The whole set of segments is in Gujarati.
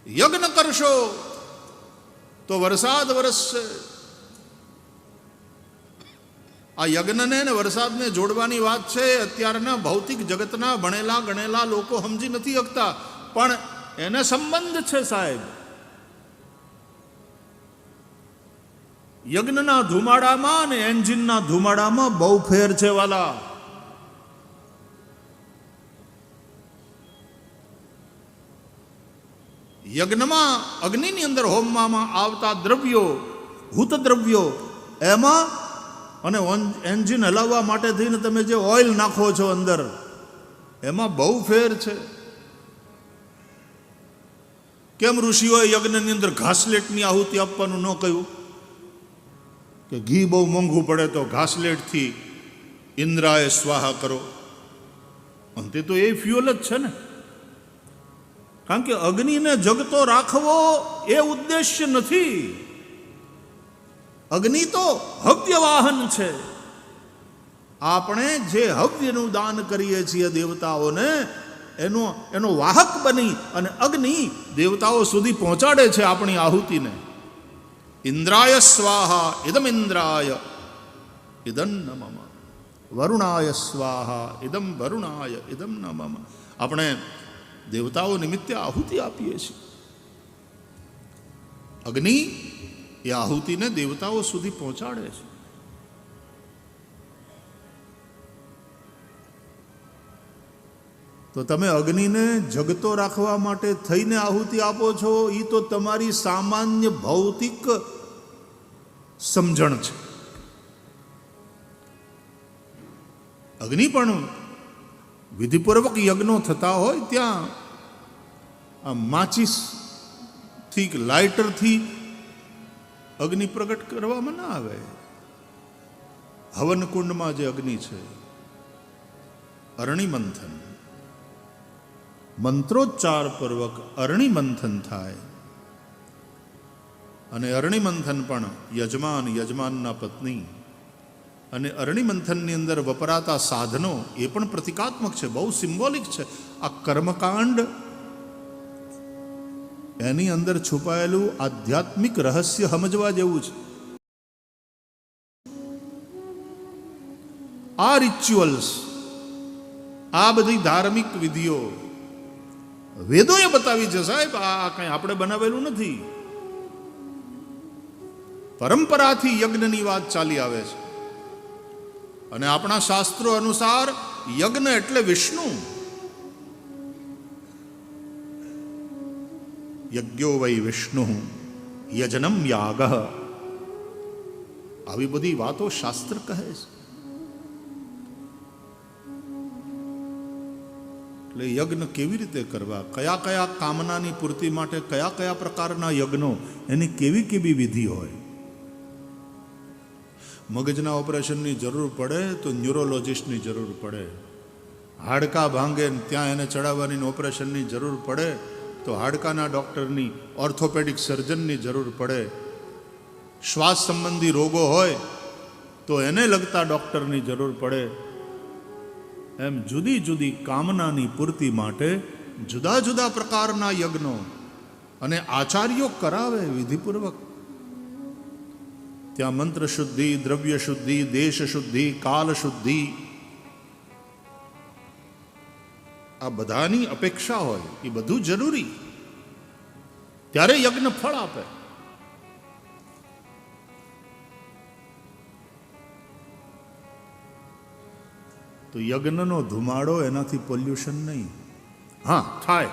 યજ્ઞ કરશો તો વરસાદ વરસશે. આ યજ્ઞને ને વરસાદને જોડવાની વાત છે. અત્યારના ભૌતિક જગતના ભણેલા ગણેલા લોકો સમજી નથી શકતા, પણ એને સંબંધ છે સાહેબ. યજ્ઞના ધુમાડામાં અને એન્જિનના ધુમાડામાં બહુ ફેર છે વાલા. યજ્ઞમાં અગ્નિની અંદર હોમવામાં આવતા દ્રવ્યો, હૂત દ્રવ્યો, એમાં અને એન્જિન હલાવવા માટે થઈને તમે જે ઓઇલ નાખો છો અંદર, એમાં બહુ ફેર છે. કેમ ઋષિઓએ યજ્ઞની અંદર ઘાસલેટની આહુતિ આપવાનું ન કહ્યું? કે ઘી બહુ મોંઘું પડે તો ઘાસલેટથી ઇન્દ્રાએ સ્વાહા કરો. અંતે તો એ ફ્યુઅલ જ છે ને. કારણ કે અગ્નિને જગતો રાખવો એ ઉદ્દેશ્ય નથી. અગ્નિ તો હવ્ય વાહન છે. આપણે જે હવ્યનું દાન કરીએ છીએ દેવતાઓને, એનો વાહક બની અને અગ્નિ દેવતાઓ સુધી પહોંચાડે છે આપણી આહુતિને. ઇન્દ્રાય સ્વાહા ઇદમ ઇન્દ્રાય ઇદમ ન મમ, વરુણાય સ્વાહા ઇદમ વરુણાય ઇદમ ન મમ. આપણે દેવતાઓ નિમિત્તે આહુતિ આપીએ છીએ. અગ્નિ એ આહુતિને દેવતાઓ સુધી પહોંચાડે છે. તો તમે અગ્નિને જગતો રાખવા માટે થઈને આહુતિ આપો છો, એ તો તમારી સામાન્ય ભૌતિક સમજણ છે. અગ્નિ પણ વિધિપૂર્વક યજ્ઞો થતા હોય ત્યાં આ માચીસથી, લાઇટરથી અગ્નિ પ્રગટ કરવામાં ના આવે. હવનકુંડમાં જે અગ્નિ છે, અરણી મંથન, મંત્રોચ્ચાર પૂર્વક અરણી મંથન થાય. અને અરણી મંથન પણ યજમાન, યજમાનના પત્ની, અને અરણી મંથનની અંદર વપરાતા સાધનો એ પણ પ્રતિકાત્મક છે, બહુ સિમ્બોલિક છે. આ કર્મકાંડ, એની અંદર છુપાયેલું આધ્યાત્મિક રહસ્ય સમજવા જેવું છે. આ રિચ્યુઅલ્સ, આ બધી ધાર્મિક વિધિઓ વેદોએ બતાવી છે સાહેબ. આ કંઈ આપણે બનાવેલું નથી. પરંપરાથી યજ્ઞની વાત ચાલી આવે છે. અને આપણા શાસ્ત્રો અનુસાર યજ્ઞ એટલે વિષ્ણુ. યજ્ઞો વૈ વિષ્ણુ યજનમ યાગ, આવી બધી વાતો શાસ્ત્ર કહે છે. એટલે યજ્ઞ કેવી રીતે કરવા, કયા કયા કામનાની પૂર્તિ માટે કયા કયા પ્રકારના યજ્ઞો, એની કેવી કેવી વિધિ હોય. મગજના ઓપરેશનની જરૂર પડે તો ન્યુરોલોજિસ્ટની જરૂર પડે. હાડકા ભાંગે ત્યાં એને ચડાવવાની ઓપરેશનની જરૂર પડે તો હાડકાના ડૉક્ટરની, ઓર્થોપેડિક સર્જનની જરૂર પડે. શ્વાસ સંબંધી રોગો હોય તો એને લગતા ડૉક્ટરની જરૂર પડે. એમ જુદી જુદી કામનાની પૂર્તિ માટે જુદા જુદા પ્રકારના યજ્ઞો અને આચાર્યો કરાવે વિધિપૂર્વક. ત્યાં મંત્ર શુદ્ધિ, દ્રવ્ય શુદ્ધિ, દેશ શુદ્ધિ, કાલ શુદ્ધિ, આ બધાની અપેક્ષા હોય. એ બધું જરૂરી, ત્યારે યજ્ઞ ફળ આપે. તો યજ્ઞનો ધુમાડો, એનાથી પોલ્યુશન નહીં. હા, થાય.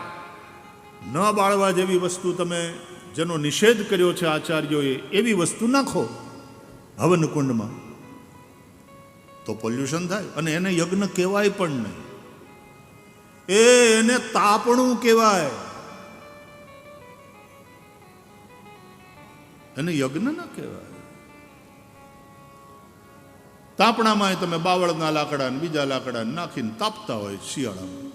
ન બાળવા જેવી વસ્તુ, તમે જેનો નિષેધ કર્યો છે આચાર્યોએ, એવી વસ્તુ નાખો હવનકુંડમાં તો પોલ્યુશન થાય. અને એને યજ્ઞ કહેવાય પણ નહીં. એને તાપણું કહેવાય. એને યજ્ઞ ના કહેવાય. તાપણામાં તમે બાવળના લાકડા ને બીજા લાકડા નાખીને તાપતા હોય શિયાળામાં.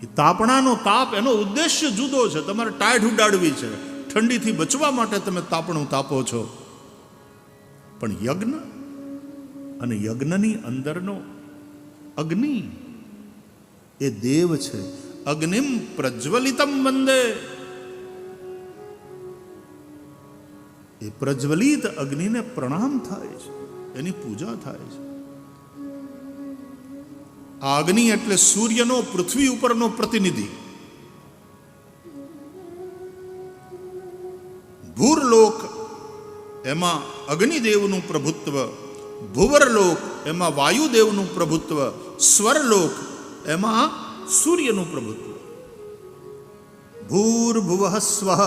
એ તાપણાનો તાપ, એનો ઉદ્દેશ્ય જુદો છે. તમારે ટાઢ ઉડાડવી છે, ઠંડીથી બચવા માટે તમે તાપણું તાપો છો. પણ યજ્ઞ અને યજ્ઞની અંદરનો અગ્નિ એ દેવ છે. અગ્નિમ પ્રજ્વલિતમ વંદે, એ પ્રજ્વલિત અગ્નિને પ્રણામ થાય છે, એની પૂજા થાય છે. આ અગ્નિ એટલે સૂર્યનો પૃથ્વી ઉપરનો પ્રતિનિધિ. ભૂરલોક એમાં અગ્નિદેવનું પ્રભુત્વ, ભુવરલોક એમાં વાયુદેવનું પ્રભુત્વ, સ્વરલોક એમાં સૂર્યનું પ્રભુત્વ. ભૂર્ભુવઃ સ્વઃ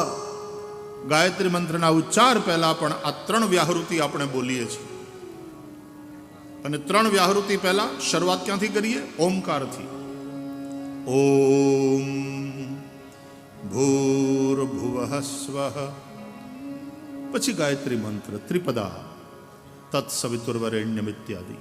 ગાયત્રી મંત્રના ઉચ્ચાર પહેલા પણ આ 3 વ્યાહૃતિ આપણે બોલીએ છીએ. અને 3 વ્યાહૃતિ પહેલા શરૂઆત ક્યાંથી કરીએ? ઓમકારથી. ઓમ ભૂર્ભુવઃ સ્વઃ, પછી ગાયત્રી મંત્ર ત્રિપદા તત્સવિતુર્વરેણ્યમ ઇત્યાદિ.